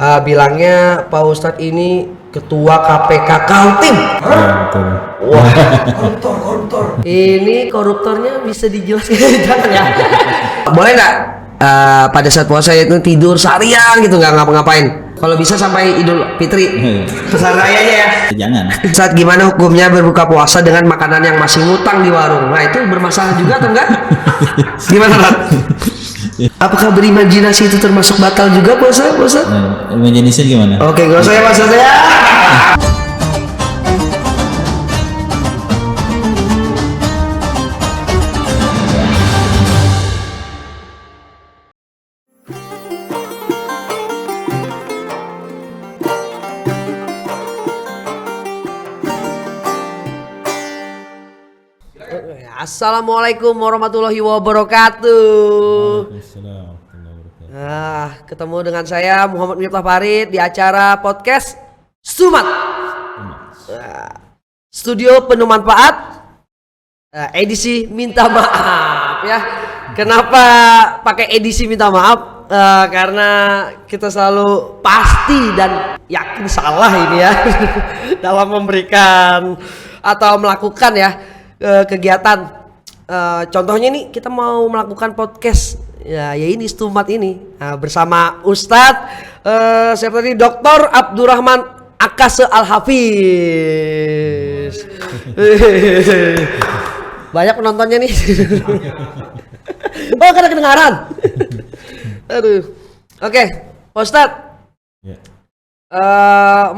Bilangnya Pak Ustadz ini ketua KPK Kaltim. Ya, betul. Wah, koruptor. Ini koruptornya bisa dijelaskan jangan ya? Boleh nggak pada saat puasa itu tidur seharian gitu nggak ngapa-ngapain? Kalau bisa sampai Idul Fitri, besar rayanya ya. Jangan. Saat gimana hukumnya berbuka puasa dengan makanan yang masih ngutang di warung? Nah itu bermasalah juga atau enggak? Gimana Rat? Apakah berimajinasi itu termasuk batal juga puasa? Imajinasi gimana? Oke, gak usah ya Mas ya. Assalamualaikum warahmatullahi wabarakatuh. Ketemu dengan saya Muhammad Miftah Farid di acara podcast Sumat. Studio penuh manfaat. Edisi minta maaf ya. Kenapa pakai edisi minta maaf? Karena kita selalu pasti dan yakin salah ini ya dalam memberikan atau melakukan ya kegiatan. Contohnya nih kita mau melakukan podcast ya ini Stumat ini bersama Ustadz siapa tadi Dr. Abdurrahman Akase Al-Hafiz. Banyak penontonnya nih. Oh karena kedengaran. Aduh. Oke, Pak Ustadz.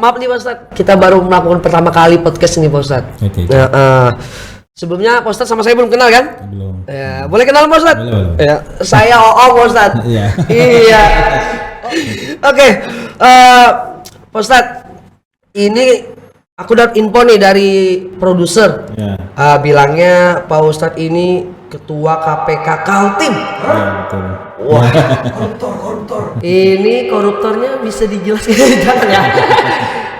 Maaf nih Pak Ustadz, kita baru melakukan pertama kali podcast ini Pak Ustadz. Oke. Sebelumnya Pak Ustadz sama saya belum kenal kan? Belum. Ya, boleh kenal Pak Ustadz? Boleh. Ya, saya Pak Ustadz. Iya. Iya. Oke, Pak Ustadz, ini aku dapat info nih dari produser. Ya. Bilangnya Pak Ustadz ini ketua KPK Kaltim. Ya, betul. Wah, koruptor. Ini koruptornya bisa dijelaskan jangan ya?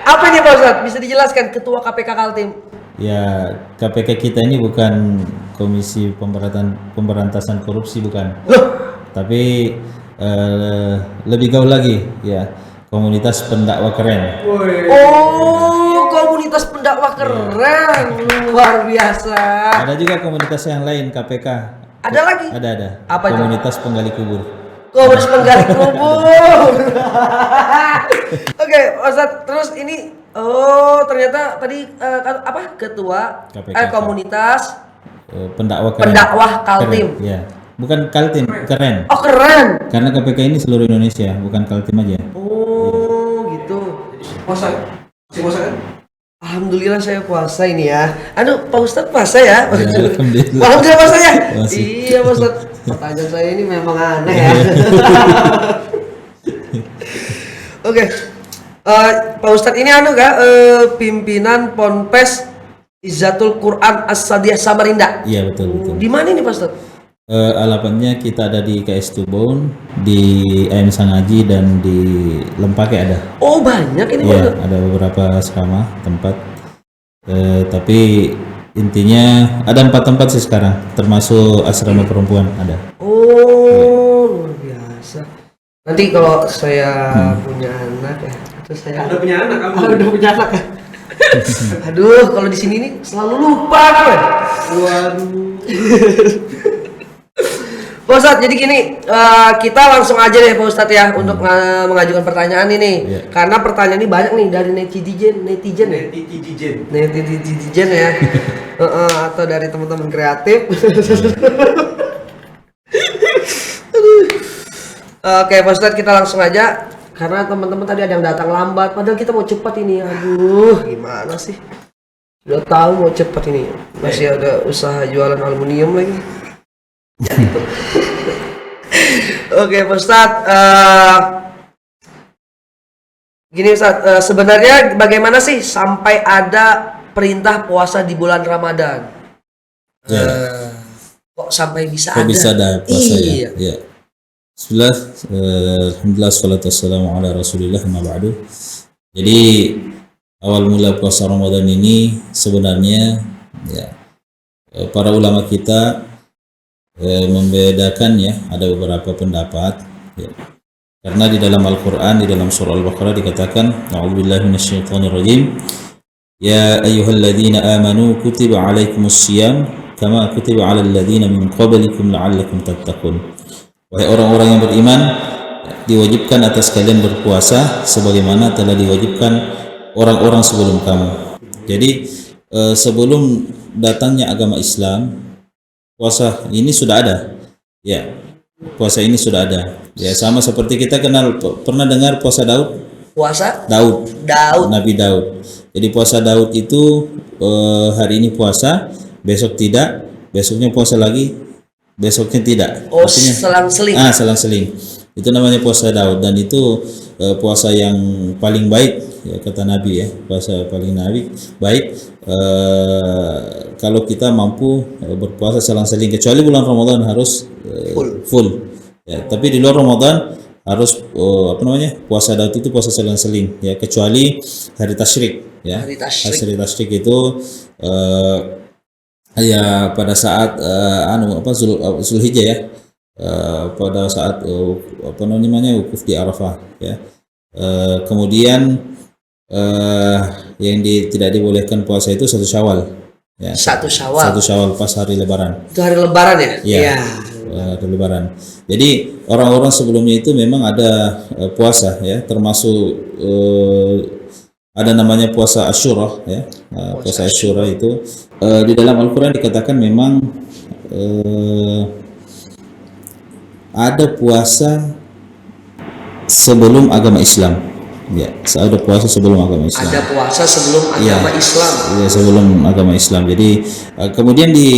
Apa ini Pak Ustadz? Bisa dijelaskan ketua KPK Kaltim? Ya, KPK kita ini bukan Komisi Pemberantasan Korupsi, bukan. Loh, Tapi lebih gaul lagi, ya. Komunitas pendakwah keren. oh, komunitas pendakwah keren, luar biasa. Ada juga komunitas yang lain KPK. Ada lagi? Ada. Apa itu? Komunitas penggali kubur. Komunitas penggali kubur. Oke, Ustadz, terus ini, ternyata tadi apa? Ketua KPK. komunitas Pendakwah keren. pendakwah Kaltim. Keren, ya. Bukan Kaltim, keren. Oh keren. Karena KPK ini seluruh Indonesia, bukan Kaltim aja. Oh gitu. Puasa? Masih puasa kan? Alhamdulillah saya puasa ini ya. Aduh, Pak Ustadz puasa ya? Ya, alhamdulillah. Alhamdulillah puasa ya? Masih. Iya Pak Ustadz. Pertanyaan saya ini memang aneh ya. Oke. Pak Ustadz ini pimpinan Ponpes Izzatul Quran As-Sadiyah Samarinda. Iya, betul. Di mana ini Pak Ustadz? Alamatnya kita ada di KS Tubon, di AM Sangaji, dan di Lempake ada. Oh banyak ini Pak Iya, Ustadz. ada beberapa asrama tempat. Tapi intinya ada 4 tempat sih sekarang, termasuk asrama perempuan ada. Oh luar biasa. Nanti kalau saya punya anak ya, terus saya Udah punya anak kamu? udah punya anak ya. Aduh, kalau di sini nih selalu lupa gue. Waduh. Pak Ustadz, jadi gini, kita langsung aja deh Pak Ustadz ya untuk mengajukan pertanyaan ini. Iya. Karena pertanyaan ini banyak nih dari netizen ya. Netizen ya. Atau dari teman-teman kreatif. Oke, Pak Ustadz, kita langsung aja karena teman-teman tadi ada yang datang lambat, padahal kita mau cepat ini. Aduh, gimana sih? Udah tahu mau cepat ini, masih ada usaha jualan aluminium lagi. Oke, Pak Ustadz, gini Ustadz, sebenarnya bagaimana sih sampai ada perintah puasa di bulan Ramadan? Ya. Kok sampai bisa Kok ada? bisa ada puasa Iya. ya? Bismillah, alhamdulillah, salatu wassalamu ala rasulillah, amma ba'du. Jadi awal mula puasa Ramadan ini sebenarnya ya, para ulama kita membedakan ya, ada beberapa pendapat ya. Karena di dalam Al-Qur'an, di dalam surah Al-Baqarah dikatakan, a'udzubillahi minasyaitonirrajim, ya ayyuhalladzina amanu kutiba alaikumussyiyam kama kutiba alal ladzina min qablikum la'allakum tattaqun. Wahai orang-orang yang beriman, diwajibkan atas kalian berpuasa sebagaimana telah diwajibkan orang-orang sebelum kamu. Jadi sebelum datangnya agama Islam, puasa ini sudah ada. Ya, puasa ini sudah ada. Ya, sama seperti kita kenal, pernah dengar puasa Daud? Puasa Daud, Daud. Nabi Daud. Jadi puasa Daud itu hari ini puasa, besok tidak, besoknya puasa lagi, besoknya tidak. Oh, Artinya, selang-seling. selang-seling. Itu namanya puasa Daud, dan itu puasa yang paling baik ya kata Nabi ya, puasa paling baik kalau kita mampu berpuasa selang-seling, kecuali bulan Ramadan harus full. Ya, tapi di luar Ramadan harus puasa Daud itu puasa selang-seling ya, kecuali hari tasyrik ya. Hari tasyrik. Hari tasyrik itu ya pada saat Zulhijjah ya, pada saat wukuf di Arafah ya. Kemudian yang tidak dibolehkan puasa itu 1 Syawal ya. 1 Syawal. 1 Syawal pas hari Lebaran. Itu hari Lebaran ya? Iya. Hari Lebaran. Jadi orang-orang sebelumnya itu memang ada puasa ya, termasuk ada namanya puasa Asyura ya. Puasa Asyura itu di dalam Al-Qur'an dikatakan memang ada puasa sebelum agama Islam. Ya, ada puasa sebelum agama Islam. Ada puasa sebelum agama Islam. Iya, sebelum agama Islam. Jadi kemudian di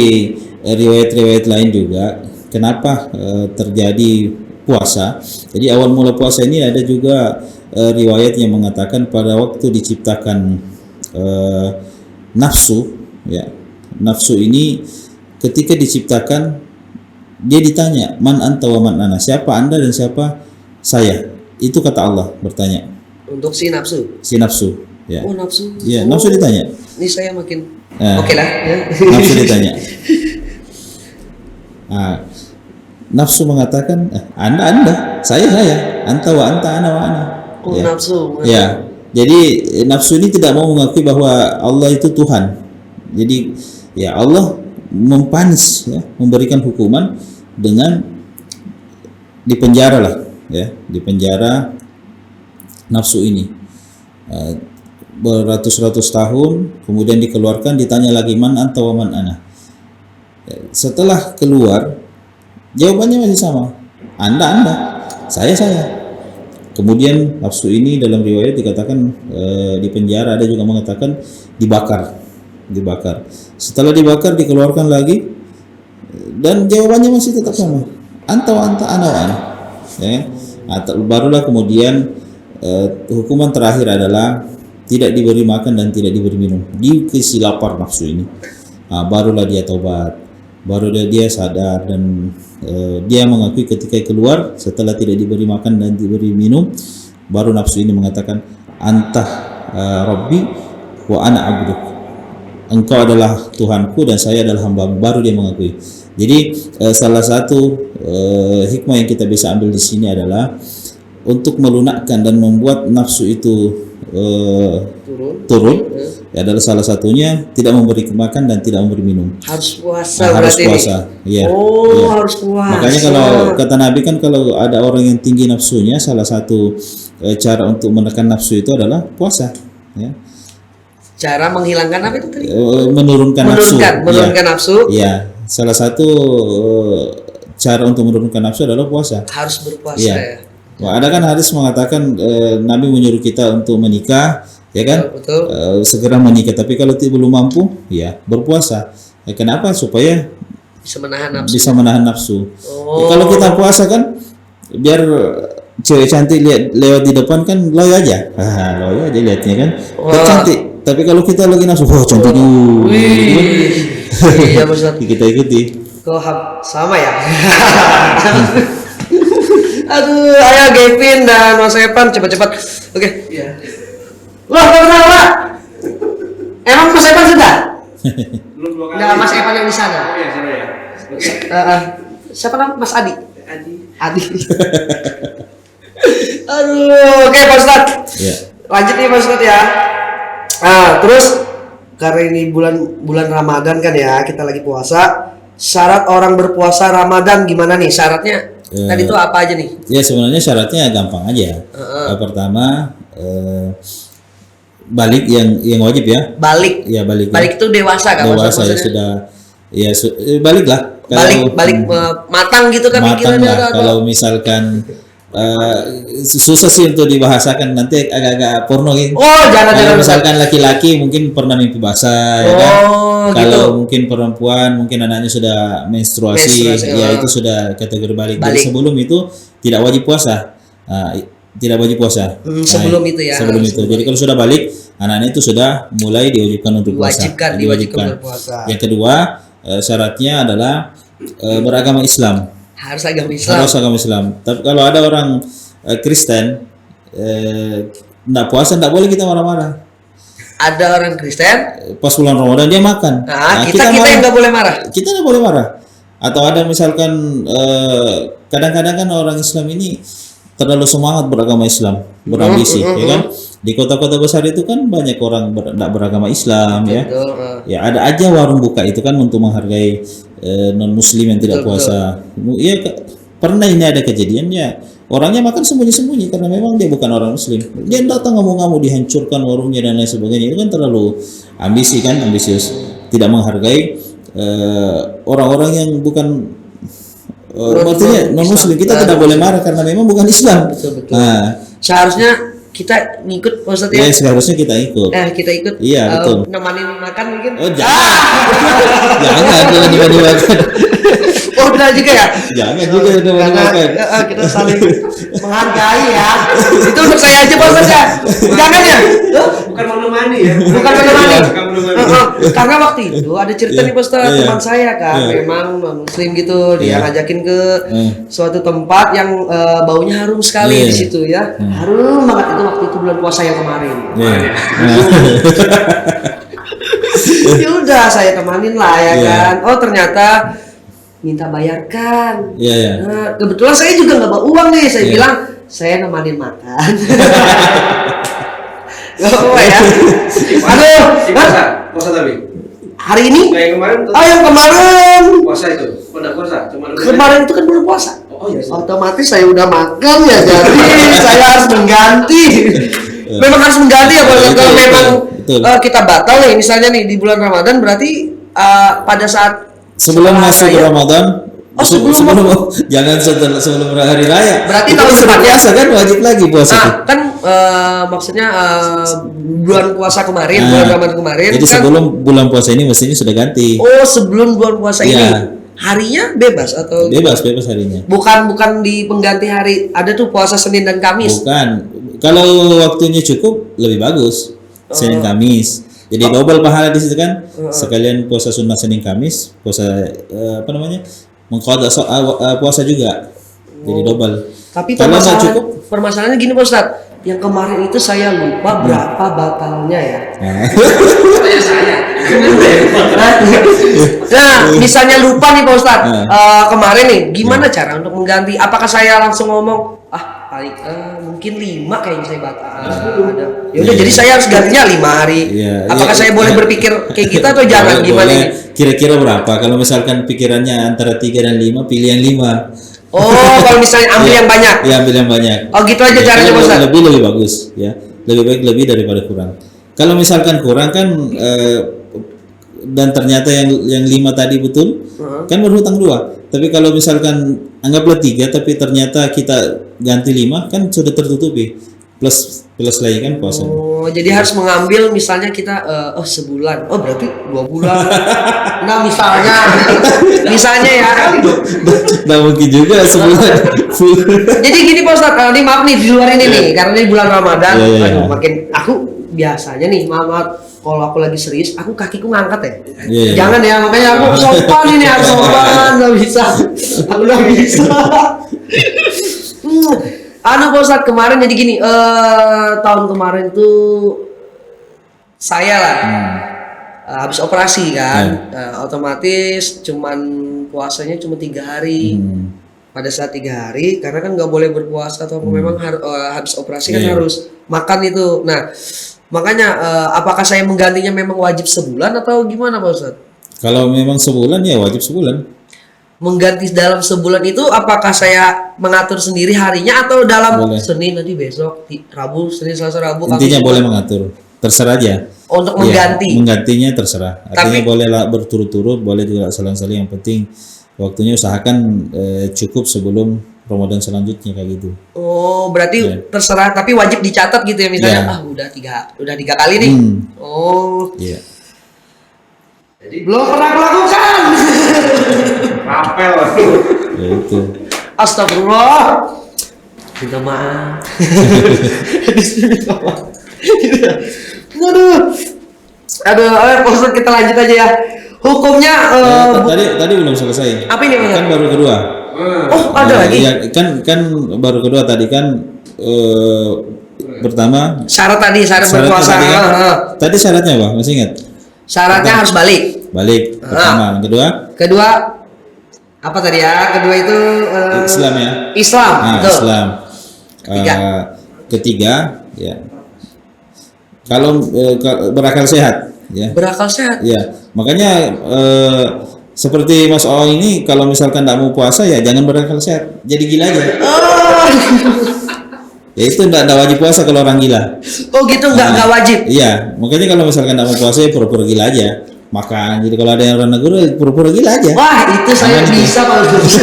riwayat-riwayat lain juga kenapa terjadi puasa. Jadi awal mula puasa ini ada juga riwayat yang mengatakan pada waktu diciptakan nafsu ya. Nafsu ini ketika diciptakan dia ditanya, man anta wa man ana, siapa Anda dan siapa saya. Itu kata Allah bertanya. Untuk si nafsu. Si nafsu ya. Oh, nafsu. Ya, nafsu ditanya. Ini saya makin oke lah ya. Nafsu ditanya. Nafsu mengatakan, Anda, saya, anta wa anta, ana wa ana. Oh, Ya. nafsu. Ya, jadi nafsu ini tidak mau mengakui bahwa Allah itu Tuhan. Jadi ya Allah mempanis ya, memberikan hukuman dengan dipenjara lah ya, dipenjara nafsu ini beratus-ratus tahun, kemudian dikeluarkan, ditanya lagi man anta wa man ana. Setelah keluar jawabannya masih sama, Anda, saya. Kemudian nafsu ini dalam riwayat dikatakan di penjara, ada juga mengatakan dibakar. Setelah dibakar dikeluarkan lagi dan jawabannya masih tetap sama, anta wa anta, ana wa ana. Ya. Barulah kemudian hukuman terakhir adalah tidak diberi makan dan tidak diberi minum, dikasih lapar nafsu ini. Barulah dia taubat, baru dia sadar dan dia mengakui ketika keluar setelah tidak diberi makan dan diberi minum, baru nafsu ini mengatakan anta Rabbi wa ana abduk, engkau adalah Tuhanku dan saya adalah hambamu. Baru dia mengakui. Jadi salah satu hikmah yang kita bisa ambil di sini adalah untuk melunakkan dan membuat nafsu itu turun ya, adalah salah satunya tidak memberi makan dan tidak memberi minum. Harus puasa. Harus puasa. Iya. Iya. Harus puasa. Makanya kalau kata Nabi kan, kalau ada orang yang tinggi nafsunya, salah satu cara untuk menekan nafsu itu adalah puasa. Ya. Cara menghilangkan apa itu tadi? Menurunkan nafsu. Menurunkan nafsu. Iya. Salah satu cara untuk menurunkan nafsu adalah puasa. Harus berpuasa Iya. ya. Wah, ada kan hadis mengatakan Nabi menyuruh kita untuk menikah, ya kan? Betul. Segera menikah. Tapi kalau belum mampu, ya berpuasa. Kenapa? Supaya Bisa menahan nafsu. bisa menahan nafsu. Oh. Kalau kita puasa kan, biar cewek cantik lewat di depan kan loyo aja. Loyo aja lihatnya kan. Cantik. Tapi kalau kita lagi nafsu, wah cantik juga. Iya, Ustaz. Kita ikuti. Kok sama ya? Aduh, ayo Gavin dan Mas Evan cepat-cepat. Oke. Iya. Wah, kenapa? Emang Mas Evan sudah? Belum 2 kali. Enggak, Mas Evan yang di sana. Oh ya, sana ya. Siapa nama Mas Adi? Adi. Aduh, oke Pak Ustadz. Ya. Lanjut nih Pak Ustadz ya. Terus karena ini bulan Ramadan kan ya, kita lagi puasa. Syarat orang berpuasa Ramadan gimana nih syaratnya? Tadi itu apa aja nih? Ya sebenarnya syaratnya gampang aja. Pertama balik yang wajib ya. Balik. Ya balik. Balik itu dewasa kan? Dewasa ya sudah. Ya balik lah. Balik matang gitu kan Matang pikirannya lah. atau? Kalau misalkan susah sih untuk dibahasakan, nanti agak-agak porno gitu. Oh, jangan. Misalkan laki-laki mungkin pernah mimpi basah, ya kan? Kalau mungkin perempuan mungkin anaknya sudah menstruasi, ya itu sudah kategori balik. Jadi sebelum itu tidak wajib puasa. Tidak wajib puasa. Sebelum itu ya. Sebelum itu. Jadi kalau sudah balik, anaknya itu sudah mulai diwajibkan untuk puasa. Diwajibkan berpuasa. Yang kedua, syaratnya adalah beragama Islam. Harus agama Islam. Harus agama Islam. Tapi kalau ada orang Kristen enggak puasa, enggak boleh kita marah-marah. Ada orang Kristen Pas bulan Ramadan dia makan. Kita yang nggak boleh marah. Kita nggak boleh marah. Atau ada misalkan kadang-kadang kan orang Islam ini terlalu semangat beragama Islam, berambisi, ya kan? Di kota-kota besar itu kan banyak orang tidak beragama Islam, ya. Ya ada aja warung buka itu kan untuk menghargai non Muslim yang tidak puasa. Iya, pernah ini ada kejadiannya. Orangnya makan sembunyi-sembunyi karena memang dia bukan orang Muslim. Dia datang ngamuk-ngamuk, dihancurkan warungnya dan lain sebagainya. Itu kan terlalu ambisi kan, ambisius. Tidak menghargai orang-orang yang bukan artinya non Muslim. Kita tidak boleh marah karena memang bukan Islam. Betul. Seharusnya kita ngikut Ustaz ya. Ya, seharusnya kita ikut. Kita ikut. Iya, betul. Nemanin makan mungkin. Oh, jangan. Jangan dimakan. Oh, benar juga ya? Jangan juga dimakan. Kita saling menghargai ya. Itu untuk saya aja Pak Ustaz ya. Jangan ya. Bukan menemani ya. Bukan menemani. Bukan menemani. Karena waktu itu ada cerita nih Pak Ustaz, teman saya kan memang non Muslim gitu, dia ngajakin ke suatu tempat yang baunya harum sekali di situ ya. Harum banget itu waktu itu bulan puasa yang kemarin. Ya udah saya temanin lah ya kan. Oh ternyata minta bayarkan. Nah, kebetulan saya juga nggak bawa uang nih. Saya bilang saya nemanin makan. Gak apa ya. Aduh, puasa tapi. hari ini? Yang kemarin tuh. Yang kemarin. Puasa itu. Udah puasa, cuma kemarin itu kan belum puasa. Oh iya. Otomatis saya udah makan ya, jadi saya harus mengganti. Memang harus mengganti ya kalau memang kita batal nih misalnya nih di bulan Ramadan berarti pada saat sebelum masuk Ramadan. Sebelum jangan sebelum hari raya. Berarti tahun depan puasa kan wajib lagi puasa. Kan maksudnya bulan puasa kemarin, bulan Ramadan kemarin. Jadi kan, sebelum bulan puasa ini mestinya sudah ganti. Oh, sebelum bulan puasa ini. Harinya bebas atau? Bebas harinya. Bukan di pengganti hari. Ada tuh puasa Senin dan Kamis. Bukan. Kalau waktunya cukup lebih bagus. Senin Kamis. Jadi double pahala di situ kan. Sekalian puasa sunnah Senin Kamis, puasa mengqadha puasa juga. Jadi double. Tapi kalau nggak cukup, permasalahannya gini Pak Ustadz. Yang kemarin itu saya lupa berapa batalnya ya. Nah, misalnya lupa nih Pak Ustadz. Kemarin nih, gimana cara untuk mengganti? Apakah saya langsung ngomong, mungkin 5 kayaknya saya batal. Ya udah, jadi saya harus gantinya 5 hari. Apakah saya boleh berpikir kayak gitu atau jangan? Gimana? Kira-kira berapa? Kalau misalkan pikirannya antara 3 dan 5, pilih yang 5. Oh, kalau misalnya ambil yang banyak. Ya, ambil yang banyak. Oh, gitu aja caranya Pak Ustadz. Lebih bagus ya. Lebih baik lebih daripada kurang. Kalau misalkan kurang kan dan ternyata yang 5 tadi betul, kan berhutang 2. Tapi kalau misalkan anggaplah 3 tapi ternyata kita ganti 5 kan sudah tertutupi. Plus lagi kan puasa. Oh, jadi harus mengambil misalnya kita sebulan. Oh, berarti 2 bulan. Nah, misalnya ya. Nah, mungkin juga sebulan. Jadi gini Pak Ustadz, ini maaf nih di luar ini nih, karena ini bulan Ramadan. Makin aku biasanya nih, maaf kalau aku lagi serius, aku kakiku ngangkat ya. Jangan ya, makanya aku sopan ini, harus sopan, nggak bisa. Aku nggak bisa. Pak Ustadz, kemarin jadi gini, tahun kemarin tuh saya lah habis operasi kan, otomatis puasanya cuma 3 hari. pada saat 3 hari karena kan nggak boleh berpuasa atau memang habis operasi kan Iya. harus makan itu. Nah, makanya apakah saya menggantinya memang wajib sebulan atau gimana Pak Ustadz? Kalau memang sebulan ya wajib sebulan. Mengganti dalam sebulan itu apakah saya mengatur sendiri harinya atau dalam Boleh. Senin nanti besok Rabu Senin Selasa Rabu Intinya Kamis, boleh Jumat? mengatur, terserah aja. Untuk Iya, mengganti. menggantinya terserah. Artinya Tapi- boleh lah berturut-turut, boleh juga selang-seling. Yang penting waktunya usahakan cukup sebelum Ramadan selanjutnya kayak gitu. Oh, berarti Iya. terserah tapi wajib dicatat gitu ya misalnya. Iya. Udah tiga kali nih. Oh, Iya. Jadi belum pernah melakukan. rapel. Ya itu. Astagfirullah. Minta maaf. Minta maaf. Aduh. Aduh, Pak Ustadz, kita lanjut aja ya. Hukumnya Tadi belum selesai. apa ini Pak? Kan baru kedua. Oh, ada lagi. Iya, kan baru kedua tadi kan pertama Syarat syarat berpuasa. tadi kan. Heeh. Tadi syaratnya apa? Masih ingat? Syaratnya harus balik. Balik pertama, yang kedua Kedua apa tadi ya? Kedua itu Islam ya. Islam, Nah, betul. Islam. Ketiga. Ketiga ya. Kalau berakal sehat ya. Berakal sehat. Ya, makanya seperti Mas O ini kalau misalkan tidak mau puasa ya jangan berakal sehat, jadi gila aja. Oh, Ya itu tidak wajib puasa kalau orang gila. oh gitu nggak wajib. Iya, makanya kalau misalkan tidak mau puasa ya pura-pura gila aja. Makan. Jadi kalau ada yang orang negur ya pura-pura gila aja. Wah, itu saya Aman, bisa Pak Ustadz.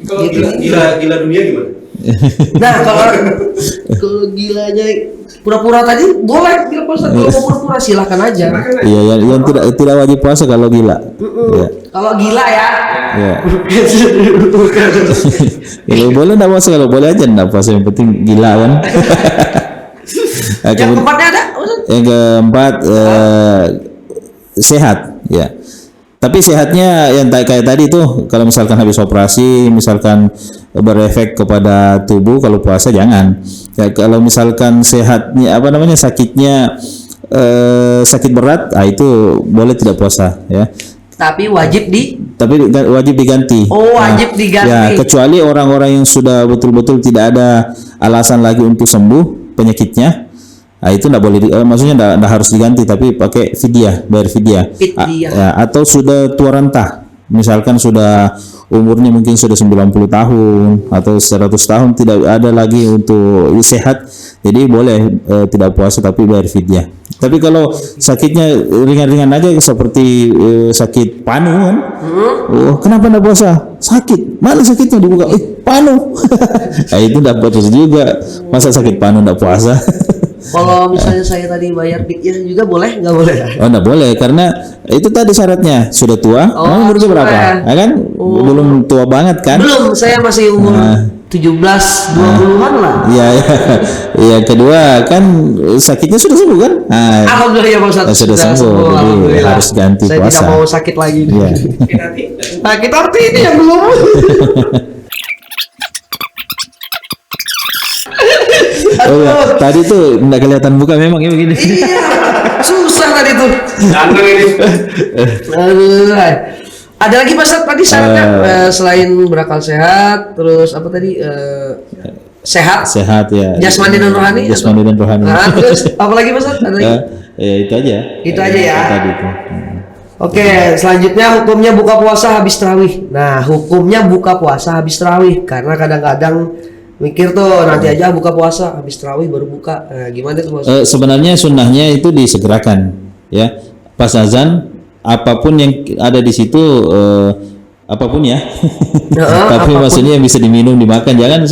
Kalau gila dunia gimana? Nah, kalau gilanya pura-pura tadi boleh Pak Ustadz. Kalau mau pura-pura silahkan aja. Iya, yang tidak wajib puasa kalau gila. Iya. Kalau gila ya. Iya. Kalau boleh enggak puasa, kalau boleh aja enggak puasa, yang penting gila kan. Yang keempatnya ada Ustadz? Yang keempat sehat ya. Tapi sehatnya yang kayak tadi tuh, kalau misalkan habis operasi, misalkan berefek kepada tubuh, kalau puasa jangan. Ya, kalau misalkan sehatnya apa namanya sakitnya sakit berat, itu boleh tidak puasa ya. Tapi wajib Wajib diganti. Oh, wajib diganti. Ya, kecuali orang-orang yang sudah betul-betul tidak ada alasan lagi untuk sembuh penyakitnya. Nah, itu enggak boleh maksudnya enggak harus diganti, tapi pakai fidyah, bayar fidyah. Fidyah. Ya, atau sudah tua renta. Misalkan sudah umurnya mungkin sudah 90 tahun atau 100 tahun tidak ada lagi untuk sehat, jadi boleh tidak puasa tapi bayar fidyah. Tapi kalau sakitnya ringan-ringan aja seperti sakit panu kan, oh kenapa enggak puasa? Sakit, mana sakitnya dibuka? Panu. Nah, itu enggak puasa juga. Masa sakit panu enggak puasa? Kalau misalnya saya tadi bayar fidyah juga boleh nggak boleh? Oh, enggak boleh karena itu tadi syaratnya sudah tua. Oh, Kamu umurnya berapa? sudah. Ya kan belum tua banget kan? Belum, saya masih umur 17-20-an lah. Iya, iya. Yang kedua kan sakitnya sudah sembuh kan? Nah, Alhamdulillah ya Pak Ustadz. sudah sembuh, jadi Alhamdulillah. harus ganti saya puasa. tidak mau sakit lagi. Iya. Sakit arti ini yang belum. Oh ya, tadi tuh enggak kelihatan buka memang ya begini. Iya, susah tadi tuh. Ganteng ini. Aduh. Ada lagi Pak Ustadz tadi syaratnya selain berakal sehat, terus apa tadi sehat, Sehat ya. jasmani dan rohani. Jasmani dan rohani. Nah, terus apa lagi Pak Ustadz? Ada lagi? Ya itu aja. Itu aja ya. Tadi tuh. Oke, selanjutnya hukumnya buka puasa habis tarawih. Nah, hukumnya buka puasa habis tarawih karena kadang-kadang mikir tuh nanti aja buka puasa habis tarawih baru buka. Nah, gimana tuh Pak Ustadz? Sebenarnya sunnahnya itu disegerakan ya. Pas azan apapun yang ada di situ apapun ya. Tapi apapun. maksudnya yang bisa diminum, dimakan. Jangan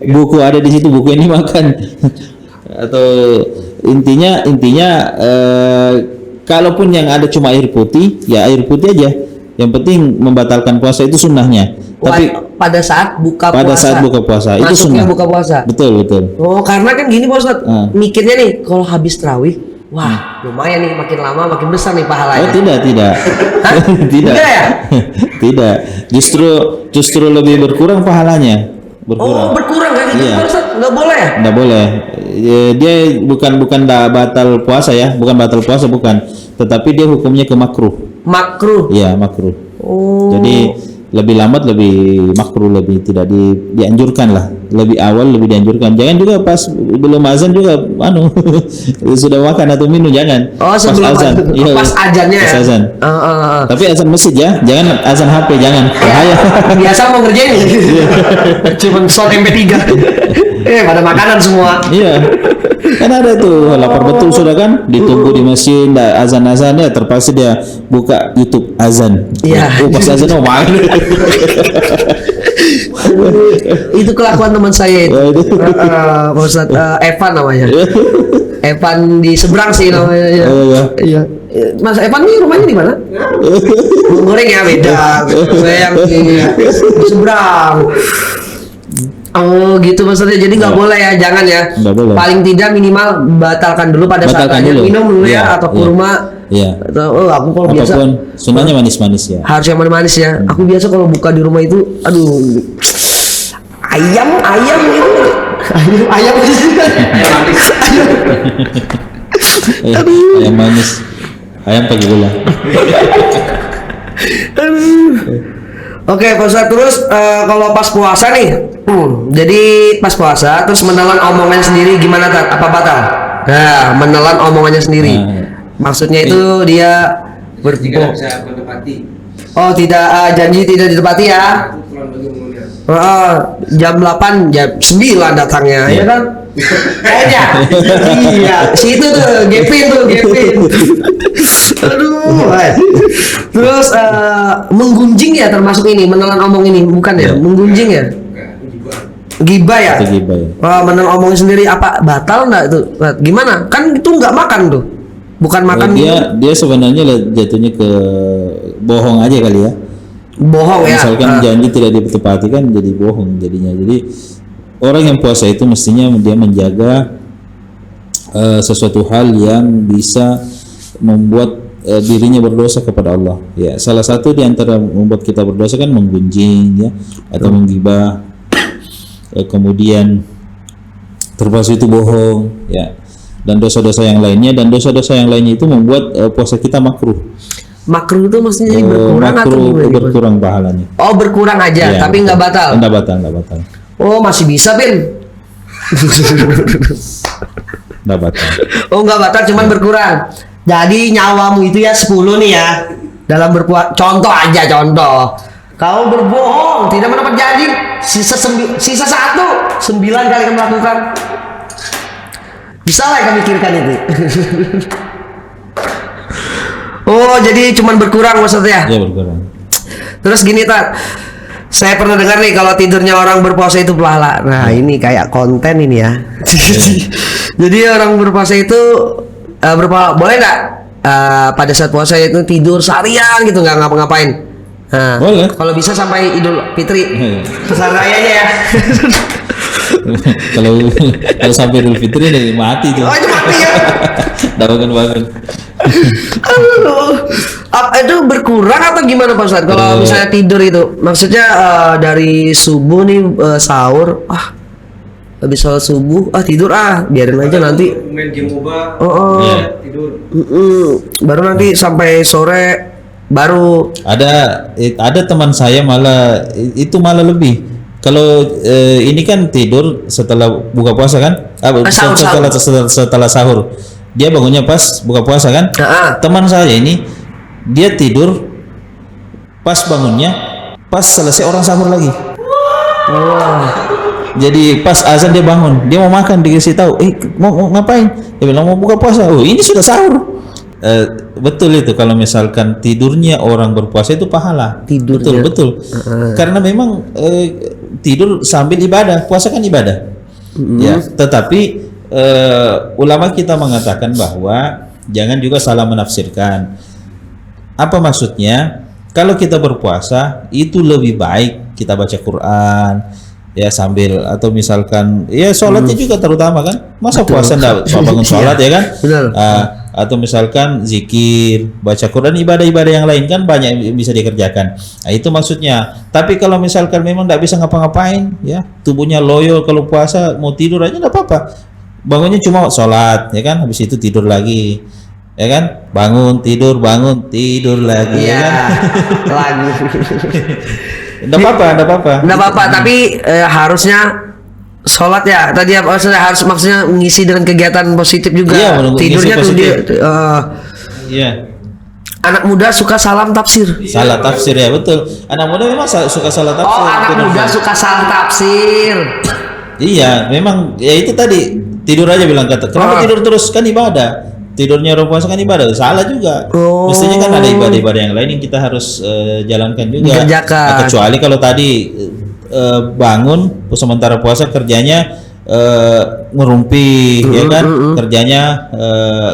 buku ada di situ, buku ini makan. Atau intinya kalaupun yang ada cuma air putih, ya air putih aja. Yang penting membatalkan puasa itu sunnahnya. Tapi pada saat buka pada puasa. saat buka puasa itu Masuknya sunnah. buka puasa. Betul, betul. Oh, karena kan gini Pak Ustadz, mikirnya nih kalau habis tarawih, wah lumayan nih makin lama makin besar nih Oh, pahalanya. tidak. Hah? Tidak. Enggak ya? Tidak. Justru lebih berkurang pahalanya. Oh, berkurang kan gitu Iya. Pak Ustadz? Nggak boleh ya? Nggak boleh. Dia bukan batal puasa ya, bukan batal puasa bukan. Tetapi dia hukumnya ke makruh. makruh. Iya, makruh. Oh. Jadi lebih lambat lebih makruh, lebih tidak dianjurkan lah. Lebih awal lebih dianjurkan. Jangan juga pas belum azan juga sudah makan atau minum, jangan. Oh, sebelum pas azan. Iya, pas azannya pas ya. azan. Tapi azan masjid ya, jangan azan HP, jangan. Bahaya. Biasa mau ngerjain. Cuman sound MP3. Pada makanan semua. Iya. Kan ada tuh lapar betul sudah kan, ditunggu di masjid azan-azan ya, terpaksa dia buka YouTube azan. Iya. Oh, pas azan main. Itu kelakuan teman saya itu. Oh, itu. Pak Ustadz, Evan namanya. Evan di seberang sih namanya. Oh, iya. Iya. Mas Evan nih rumahnya di mana? Goreng ya beda. Saya yang di seberang. Oh gitu maksudnya, jadi nggak boleh ya, jangan ya. Nggak boleh. Paling tidak minimal batalkan dulu pada saat Batalkan azan, dulu. minum dulu Iya, ya, atau iya. kurma. Iya. Atau aku kalau biasa Apapun sunnahnya manis-manis ya. harus yang manis ya. Aku biasa kalau buka di rumah itu, aduh, ayam gitu. Ayam Ayam manis. Ayam pakai gula. Oke, Pak Ustadz, terus kalau pas puasa nih, jadi pas puasa terus menelan omongan sendiri gimana Tat? Apa batal? Nah, menelan omongannya sendiri. Nah. Maksudnya itu dia Jika bisa menepati. Oh, tidak janji tidak ditepati ya. Itu kurang bagi umumnya. Jam 8, jam 9 datangnya, ya kan? Kayaknya. Iya, situ tuh, Gepin. Aduh. Terus menggunjing ya termasuk ini, menelan omong ini, bukan ya? Ya. Menggunjing ya? Gibah ya? Itu gibah ya. Menelan omongin sendiri apa batal enggak itu? Gimana? Kan itu nggak makan tuh. Bukan makan Dia sebenarnya jatuhnya ke bohong aja kali ya. bohong ya. Misalkan janji tidak ditepati kan jadi bohong jadinya. Jadi orang yang puasa itu mestinya dia menjaga sesuatu hal yang bisa membuat dirinya berdosa kepada Allah. Ya, salah satu di antara membuat kita berdosa kan menggunjing ya atau menggibah. Kemudian termasuk itu bohong ya. Dan dosa-dosa yang lainnya itu membuat puasa kita makruh. Makruh itu maksudnya berkurang atau Makruh gimana? berkurang pahalanya. Oh, berkurang aja, Ya, tapi nggak batal. Enggak batal. Oh, masih bisa, Pin. Enggak batal. Oh, nggak batal, cuman berkurang. Jadi nyawamu itu ya 10 nih ya. Dalam berpuasa, contoh. Kau berbohong, tidak mendapat janji, sisa 1, 9 kali kamu lakukan. Bisa lah kamu mikirkan itu. Oh, jadi cuman berkurang maksudnya. Ya berkurang. Terus gini Tat, saya pernah dengar nih kalau tidurnya orang berpuasa itu pahala. Nah ini kayak konten ini ya. Jadi orang berpuasa itu berpahala. Boleh nggak pada saat puasa itu tidur seharian gitu nggak ngapa-ngapain? Nah, Boleh. kalau bisa sampai Idul Fitri, besar rayanya ya. kalau sampai Idul Fitri nih mati tuh. Oh itu mati ya. Bangun. Aduh, itu berkurang atau gimana Pak Ustadz? Kalau misalnya tidur itu, maksudnya dari subuh nih sahur, habis sholat subuh, tidur biarin aja nanti. Main game MOBA. Iya. Tidur. Baru nanti sampai sore baru. Ada teman saya malah itu malah lebih. Kalau ini kan tidur setelah buka puasa kan? Setelah sahur. Dia bangunnya pas buka puasa kan? Teman saya ini dia tidur pas bangunnya pas selesai orang sahur lagi. Jadi pas azan dia bangun, dia mau makan, dikasih tahu, mau ngapain? Dia bilang mau buka puasa. Oh ini sudah sahur. Betul itu, kalau misalkan tidurnya orang berpuasa itu pahala. Tidurnya. Betul. Karena memang tidur sambil ibadah, puasa kan ibadah. Ya, tetapi ulama kita mengatakan bahwa jangan juga salah menafsirkan. Apa maksudnya? Kalau kita berpuasa itu lebih baik kita baca Quran ya sambil, atau misalkan ya sholatnya juga terutama kan, masa puasa enggak bangun sholat ya kan. Benar. Atau misalkan zikir, baca Quran, ibadah-ibadah yang lain kan banyak yang bisa dikerjakan. Nah itu maksudnya. Tapi kalau misalkan memang enggak bisa ngapa-ngapain ya, tubuhnya loyo, kalau puasa mau tidur aja enggak apa-apa. Bangunnya cuma sholat ya kan, habis itu tidur lagi. ya kan? Bangun tidur lagi, ya Iya. kan? Lagu. Nggak apa-apa. Nggak apa-apa, tapi harusnya sholat ya. Tadi harus maksudnya mengisi dengan kegiatan positif juga. Iya, mengisi Tidurnya tuh dia. positif. Iya. Anak muda suka salam tafsir. Salah tafsir ya, betul. Anak muda memang suka salah tafsir. Oh, anak Betul. muda suka salah tafsir. Iya, memang ya itu tadi tidur aja bilang kata. Kenapa tidur terus, kan ibadah. Tidurnya orang puasa kan ibadah, salah juga. Oh. Mestinya kan ada ibadah-ibadah yang lain yang kita harus jalankan juga. Kerjakan. Nah, kecuali kalau tadi bangun sementara puasa kerjanya ngerumpi, ya kan? Kerjanya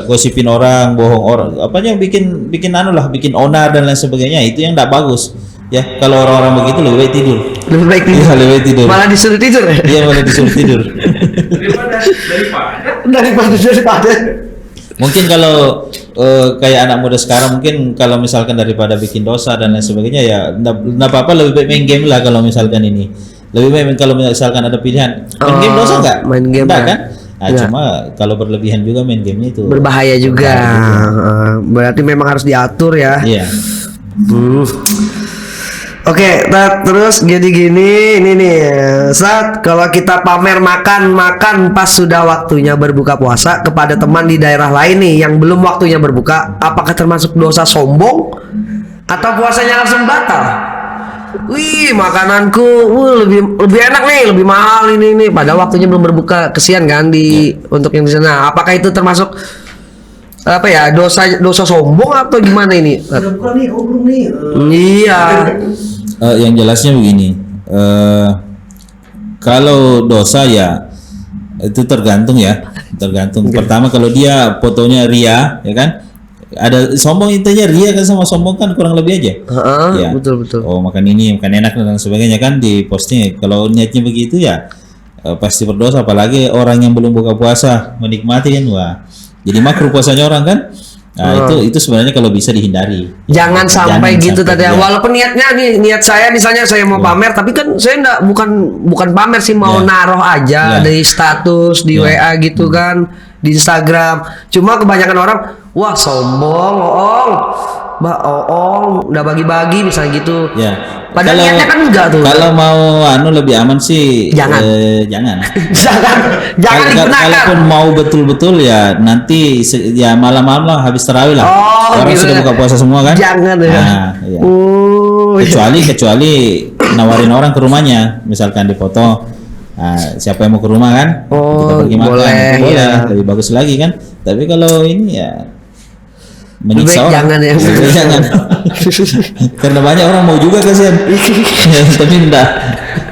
gosipin orang, bohong orang, apa yang bikin anu lah, bikin onar dan lain sebagainya, itu yang tidak bagus. Ya, kalau orang-orang begitu lebih baik tidur. Lebih baik tidur. Iya, lebih baik tidur. Malah disuruh tidur ya? Iya, malah disuruh tidur. Daripada. Mungkin kalau kayak anak muda sekarang, mungkin kalau misalkan daripada bikin dosa dan lain sebagainya, ya nggak apa-apa, lebih baik main game lah. Kalau misalkan ini lebih baik kalau misalkan ada pilihan main game, dosa nggak? Main game Nggak ya? kan? Nah, Nggak. cuma kalau berlebihan juga main gamenya itu Berbahaya juga. Berarti memang harus diatur ya. Iya. Oke, terus jadi gini, ini nih, saat kalau kita pamer makan pas sudah waktunya berbuka puasa kepada teman di daerah lain nih yang belum waktunya berbuka, apakah termasuk dosa sombong atau puasanya langsung batal? Wih, makananku lebih enak nih, lebih mahal ini, padahal waktunya belum berbuka, kesian kan untuk yang di sana. Apakah itu termasuk apa ya, dosa sombong atau gimana ini? Bukan nih, belum nih. Iya. Yang jelasnya begini, kalau dosa ya itu tergantung. Pertama, kalau dia fotonya ria, ya kan, ada sombong, intinya ria kan sama sombong kan kurang lebih aja. Ya. Betul. Oh, makan ini, makan enak dan sebagainya kan di posting. Kalau niatnya begitu ya pasti berdosa, apalagi orang yang belum buka puasa menikmati kan, wah, jadi makruh puasanya orang kan. Nah, itu sebenarnya kalau bisa dihindari. Jangan sampai gitu tadi. ya. Walaupun niat saya misalnya saya mau pamer, tapi kan saya bukan pamer sih, mau naruh aja Ya. dari status di WA gitu kan, di Instagram. Cuma kebanyakan orang, wah sombong, udah bagi-bagi misalnya gitu. Ya. Padahal niatnya kan enggak tuh. Kalau mau lebih aman sih Jangan. jangan. jangan digunakan. Kalaupun mau betul-betul ya nanti ya malam-malam lah habis tarawih lah. Orang gitu sudah ya. buka puasa semua kan? Jangan ya. Nah, iya. Kecuali nawarin orang ke rumahnya, misalkan dipoto. Nah, siapa yang mau ke rumah kan? Kita pergi makan, boleh, itu boleh. ya. Lebih bagus lagi kan? Tapi kalau ini ya menyiksa Lebih orang. jangan ya. Lebih baik jangan. Karena banyak orang mau juga kasihan. Tapi enggak.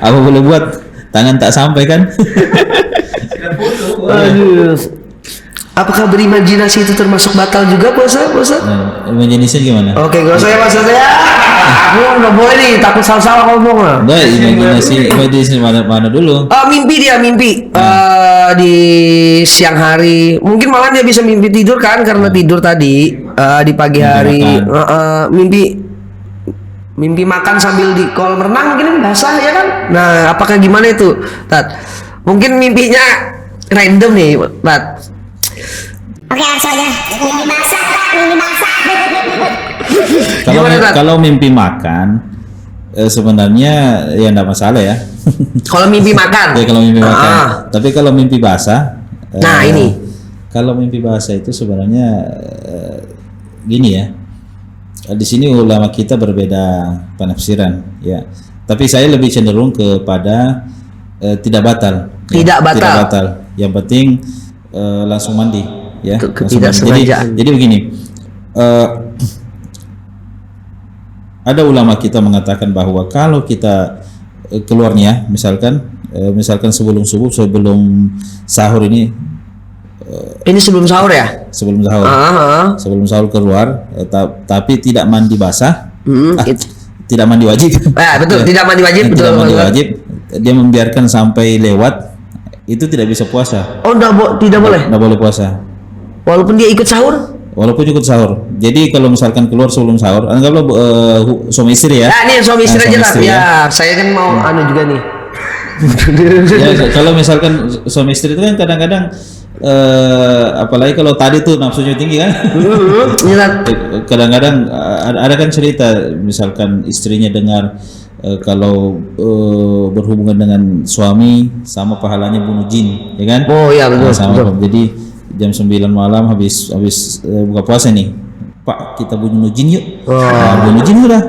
Apa boleh buat? Tangan tak sampai kan? Aduh. Apakah berimajinasi itu termasuk batal juga puasa? Nah, imajinasi gimana? Oke, gak usah ya maksud saya. Aku nggak boleh nih, takut salah-salah ngomong lah. Enggak, imajinasi mana dulu? Mimpi. Di siang hari, mungkin malah dia bisa mimpi tidur kan, karena tidur tadi di pagi hari. Mimpi makan sambil di kolam renang, mungkin basah ya kan? Nah, apakah gimana itu, Tat? Mungkin mimpinya random nih, Tat. Oke, langsung aja. Mimpi masak. Kalau mimpi makan sebenarnya ya enggak masalah ya. Kalau mimpi makan. Ya kalau mimpi makan. Tapi kalau mimpi basah, Nah, ini. Kalau mimpi basah itu sebenarnya gini ya. Di sini ulama kita berbeda penafsiran ya. Tapi saya lebih cenderung kepada tidak batal. Tidak batal. Tidak batal. Yang penting langsung mandi ya. Langsung mandi. Ketidaksengajaan. Jadi begini. Ada ulama kita mengatakan bahwa kalau kita keluarnya misalkan sebelum subuh, sebelum sahur ini, Ini sebelum sahur ya? sebelum sahur, sebelum sahur keluar, tapi tidak mandi basah, tidak mandi wajib. Betul, tidak mandi wajib, betul. Tidak mandi wajib, dia membiarkan sampai lewat, itu tidak bisa puasa. Oh, tidak boleh. Tidak boleh puasa. Walaupun dia ikut sahur? Walaupun ikut sahur. Jadi kalau misalkan keluar sebelum sahur, anggaplah suami istri ya. Ya, ini suami istri aja lah. istri Ya, saya kan mau juga nih. Ya, kalau misalkan suami istri itu kan kadang-kadang apalagi kalau tadi tuh nafsunya tinggi kan. Iya Tat. Kadang-kadang ada kan cerita misalkan istrinya dengar kalau berhubungan dengan suami sama pahalanya bunuh jin, ya kan? Oh iya betul. Nah, sama. Betul. Jadi jam 9 malam habis buka puasa nih, Pak kita bunuh jin yuk. Nah, bunuh jin udah.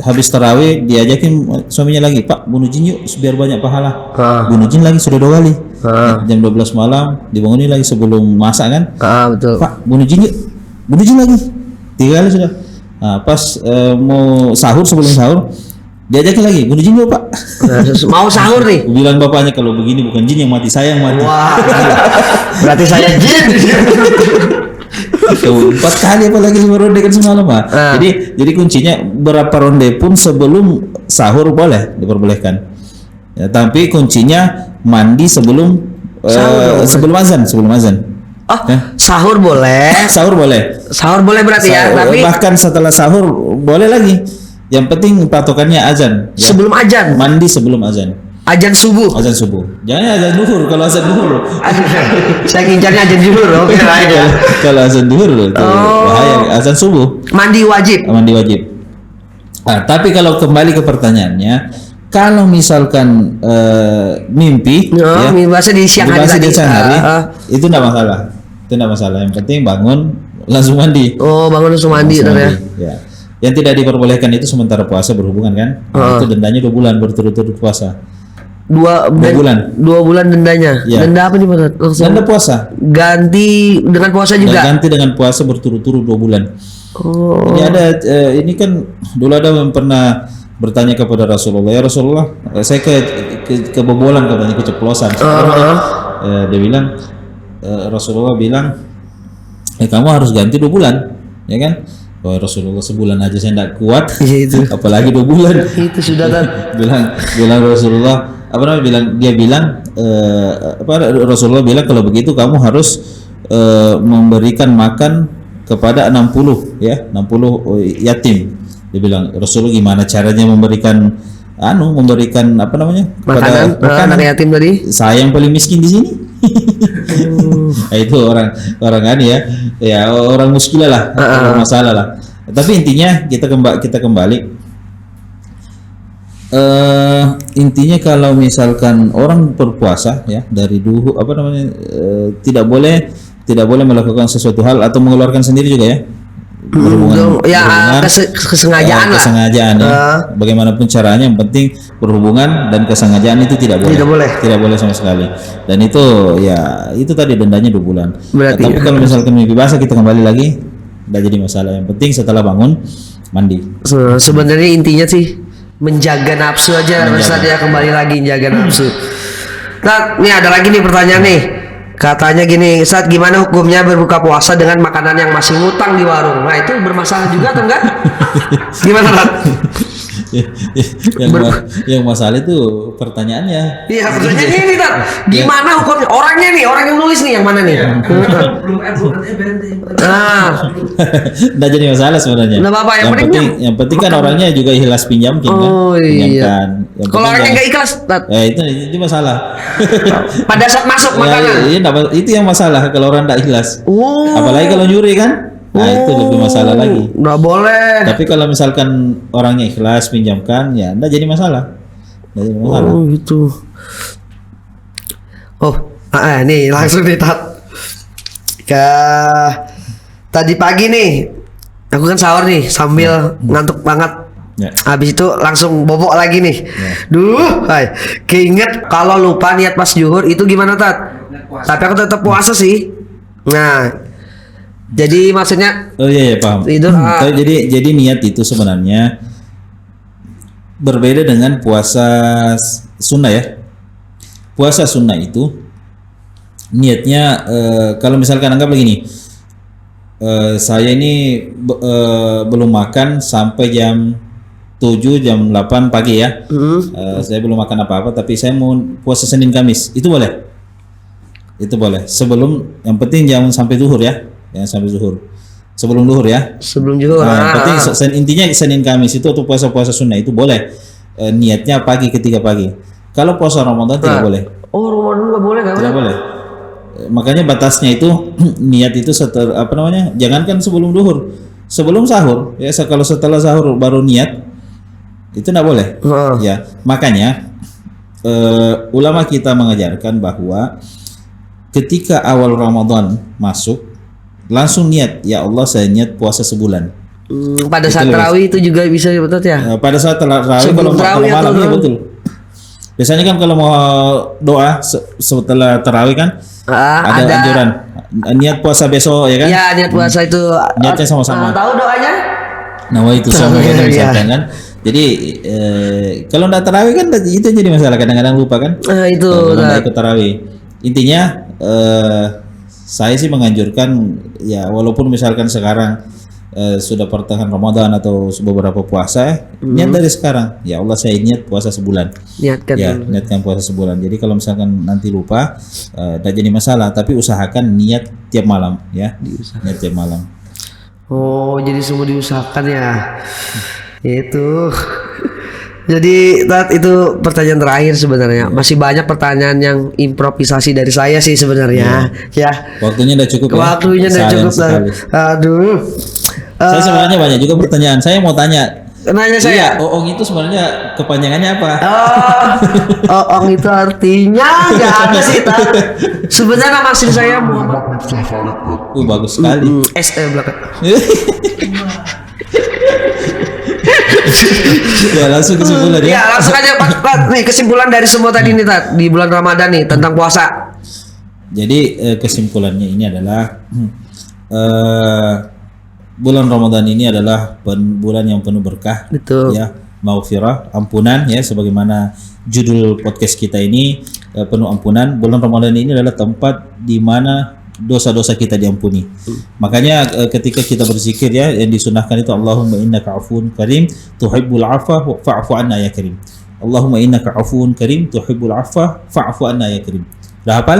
Habis tarawih diajakin suaminya lagi, Pak bunuh jin yuk biar banyak pahala. Bunuh jin lagi sudah 2 kali. Jam 12 malam dibangunin lagi sebelum masak kan. Betul. Pak bunuh jin yuk, bunuh jin lagi 3 kali sudah. Nah, pas mau sahur, sebelum sahur diajakin lagi bunuh jin yuk Pak. Mau sahur nih. Bilang bapaknya kalau begini bukan jin yang mati, saya yang mati. Wah. Berarti saya jin. Tuh, 4 kali apalagi 5 ronde kan semalam Pak. Jadi kuncinya berapa ronde pun sebelum sahur boleh diperbolehkan. Ya, tapi kuncinya mandi sebelum sebelum azan. Oh, sahur boleh. Sahur boleh. Sahur boleh berarti ya, tapi bahkan setelah sahur boleh lagi. Yang penting patokannya azan. Ya. sebelum azan. Mandi sebelum azan. Azan subuh. Azan subuh. Jangan azan duhur. Kalau azan duhur, Saya ngincarnya azan zuhur. Oke, aja. kalau azan duhur itu bahaya. Azan subuh. Mandi wajib. Mandi wajib. Nah, tapi kalau kembali ke pertanyaannya, kalau misalkan mimpi, ya, bahasa di siang hari dibahas di tadi. siang hari, itu tidak masalah. Itu tidak masalah. Yang penting bangun langsung mandi. Oh, bangun langsung mandi Langsung ya. Ya. Yang tidak diperbolehkan itu sementara puasa berhubungan kan? Nah, itu dendanya 2 bulan berturut-turut puasa. 2 bulan. 2 bulan dendanya. Ya. Denda apa nih Pak? Langsung Denda puasa. ganti dengan puasa Dan juga. ganti dengan puasa berturut-turut 2 bulan. Oh. Ini ada ini kan dulu ada yang pernah bertanya kepada Rasulullah, ya Rasulullah, saya kebobolan katanya, keceplosan. Dia bilang, Rasulullah bilang, kamu harus ganti 2 bulan, ya kan? Oh Rasulullah, sebulan aja saya tidak kuat, Iya, itu. apalagi 2 bulan. Itu sudah kan. bilang Rasulullah, apa namanya? Dia bilang, Rasulullah bilang kalau begitu kamu harus memberikan makan kepada 60 ya, 60 yatim. Dia bilang, Rasulullah gimana caranya memberikan apa namanya? Makanan anak yatim tadi. Saya yang paling miskin di sini. Nah, itu orang ya orang muskilah lah, orang masalah lah. Tapi intinya kita kembali. Intinya kalau misalkan orang berpuasa ya dari dulu apa namanya tidak boleh melakukan sesuatu hal atau mengeluarkan sendiri juga ya. Kesengajaan ya. Bagaimanapun caranya, yang penting berhubungan dan kesengajaan itu tidak boleh sama sekali. Dan itu ya itu tadi dendanya 2 bulan. Tapi kalau misalkan mimpi basah kita kembali lagi, tidak jadi masalah. Yang penting setelah bangun mandi. Sebenarnya intinya sih menjaga nafsu aja. Ustaz ya, kembali lagi menjaga nafsu. Nah, nih ada lagi nih pertanyaan nih. Katanya gini, Ustaz, gimana hukumnya berbuka puasa dengan makanan yang masih ngutang di warung? Nah, itu bermasalah juga atau enggak? Gimana, Ustaz? yang masalah itu pertanyaannya. Iya, pertanyaannya ini, Ustaz. Gimana hukumnya? Orangnya nih, orang yang nulis nih yang mana nih? Nggak jadi masalah sebenarnya. Nggak apa-apa, yang penting kan orangnya juga ikhlas pinjamkan kan. Oh iya. Kalau orangnya nggak ikhlas, itu masalah. Pada saat masuk makanan. Itu yang masalah kalau orang tidak ikhlas. Apalagi kalau nyuri kan. Nah, itu lebih masalah lagi. Nggak boleh. Tapi kalau misalkan orangnya ikhlas pinjamkan, ya nggak jadi masalah. Oh gitu. Oh, nih langsung nih tadi pagi nih, aku kan sahur nih sambil ngantuk banget. Habis itu langsung bobok lagi nih. Keinget kalau lupa niat pas zuhur itu gimana Tat? Tapi aku tetap puasa sih. Nah, jadi maksudnya iya paham. Jadi niat itu sebenarnya berbeda dengan puasa sunnah ya. Puasa sunnah itu niatnya kalau misalkan anggap begini, saya ini belum makan sampai jam 7 jam 8 pagi ya. Saya belum makan apa-apa tapi saya mau puasa Senin Kamis. Itu boleh. Itu boleh. Sebelum, yang penting jangan sampai zuhur ya. Jangan sampai zuhur. Sebelum zuhur ya. Sebelum zuhur. Nah, penting intinya Senin Kamis itu atau puasa-puasa sunnah itu boleh. Niatnya pagi ketika pagi. Kalau puasa Ramadan tidak boleh. Oh, Ramadan nggak boleh kan? Tidak boleh. makanya batasnya itu niat itu setelah apa namanya? Jangankan sebelum duhur, sebelum sahur ya. Kalau setelah sahur baru niat itu tidak boleh. Ya, makanya ulama kita mengajarkan bahwa ketika awal Ramadan masuk langsung niat, ya Allah saya niat puasa sebulan. Pada saat tarawih itu juga bisa betul ya? Pada saat tarawih Sebelum kalau tarawih malam atau ya betul. Biasanya kan kalau mau doa setelah tarawih kan ada anjuran niat puasa besok ya kan? Ya, niat puasa itu niatnya sama-sama. Tahu doanya? Nawaitu sama gitu misalkan kan. Jadi kalau enggak tarawih kan itu jadi masalah, kadang-kadang lupa kan? Itu kalau enggak ikut tarawih. Intinya saya sih menganjurkan ya, walaupun misalkan sekarang sudah pertengahan Ramadan atau beberapa puasa, niat dari sekarang, ya Allah saya niat puasa sebulan. Niatkan puasa sebulan. Jadi kalau misalkan nanti lupa, tidak jadi masalah. Tapi usahakan niat tiap malam, ya. Niat tiap malam. Oh, jadi semua diusahakan ya. Itu. Jadi itu pertanyaan terakhir sebenarnya. Masih banyak pertanyaan yang improvisasi dari saya sih sebenarnya. Ya. Waktunya udah cukup. Waktunya udah cukup. Aduh. Saya sebenarnya banyak juga pertanyaan. Saya mau tanya. Nanya saya. Iya, Oong itu sebenarnya kepanjangannya apa? Oong itu artinya nggak ada sih. Sebenarnya nama asli saya Muhammad. Bagus sekali. SE belakang. Ya langsung kesimpulan ya. Ya langsung aja Pak. Nih kesimpulan dari semua tadi nih Tat, di bulan Ramadan nih tentang puasa. Jadi kesimpulannya ini adalah bulan Ramadan ini adalah bulan yang penuh berkah. Betul. Ya, maghfirah, ampunan ya, sebagaimana judul podcast kita ini penuh ampunan. Bulan Ramadan ini adalah tempat di mana dosa-dosa kita diampuni. Makanya ketika kita berzikir ya, yang disunahkan itu Allahumma innaka afuwun karim tuhibbul afwa fa'fu anna ya karim. Allahumma innaka afuwun karim tuhibbul afwa fa'fu anna ya karim. Udah hafal?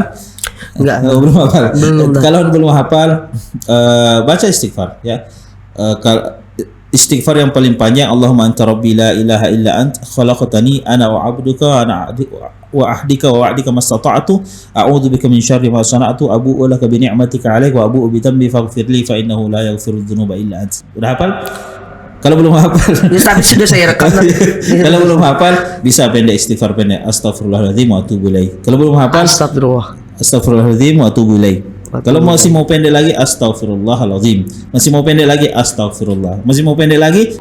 Enggak. Belum hafal. Kalau belum hafal, baca istighfar ya. Istighfar yang paling panjang, Allahumma anta rabbi la ilaha illa ant khalaqtani ana wa 'abduka wa ahdika wa wa'dika mastata'tu a'udzu bika min syarri ma sana'tu abu'u laka bi ni'matika 'alayya wa abu'u bi dhanbi faghfir li fa innahu la yaghfiru dzunuba illa ant. Udah hafal? Kalau belum hafal, Tadi sudah saya rekam. kalau belum hafal bisa pendek, istighfar pendek, astaghfirullahaladzim wa atubu ilaih. Kalau belum hafal, astaghfirullahaladzim wa atubu ilaih. Kalau masih mau pendek lagi, astaghfirullahaladzim. Masih mau pendek lagi, astaghfirullah. Masih mau pendek lagi,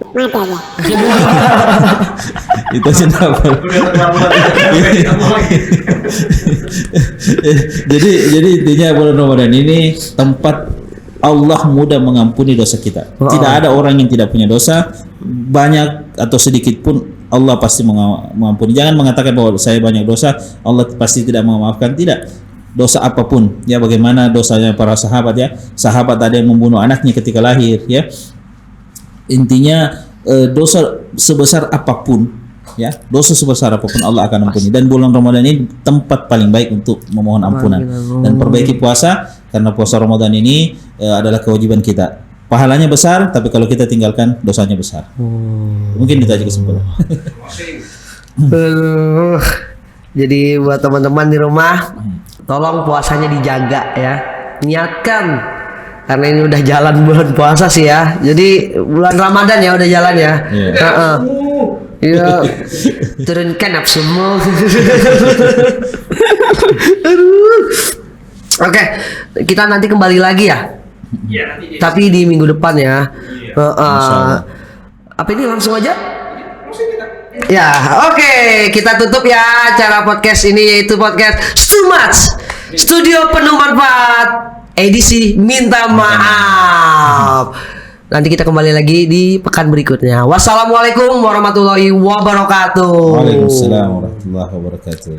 itu sudah hafal. Jadi intinya bulan Ramadan ini tempat Allah mudah mengampuni dosa kita. Tidak ada orang yang tidak punya dosa, banyak atau sedikit pun Allah pasti mengampuni. Jangan mengatakan bahwa saya banyak dosa, Allah pasti tidak memaafkan. Tidak. Dosa apapun, ya, bagaimana dosanya para sahabat ya. Sahabat ada yang membunuh anaknya ketika lahir ya. Intinya dosa sebesar apapun ya, dosa sebesar apapun Allah akan ampuni. Dan bulan Ramadan ini tempat paling baik untuk memohon ampunan dan perbaiki puasa, karena puasa Ramadan ini adalah kewajiban kita. Pahalanya besar, tapi kalau kita tinggalkan dosanya besar. Mungkin itu aja kesimpulan. Jadi buat teman-teman di rumah, tolong puasanya dijaga ya. Niatkan, karena ini udah jalan bulan puasa sih ya. Jadi bulan Ramadan ya udah jalan ya. Iya. Turunkan nafsumu. Oke, kita nanti kembali lagi ya. Tapi di minggu depan ya. Apa ini langsung aja? Ya, oke, kita tutup ya acara podcast ini, yaitu podcast Stumatz, Studio Penuh Manfaat, edisi Minta Maaf. Nanti kita kembali lagi di pekan berikutnya. Wassalamualaikum warahmatullahi wabarakatuh. Waalaikumsalam warahmatullahi wabarakatuh.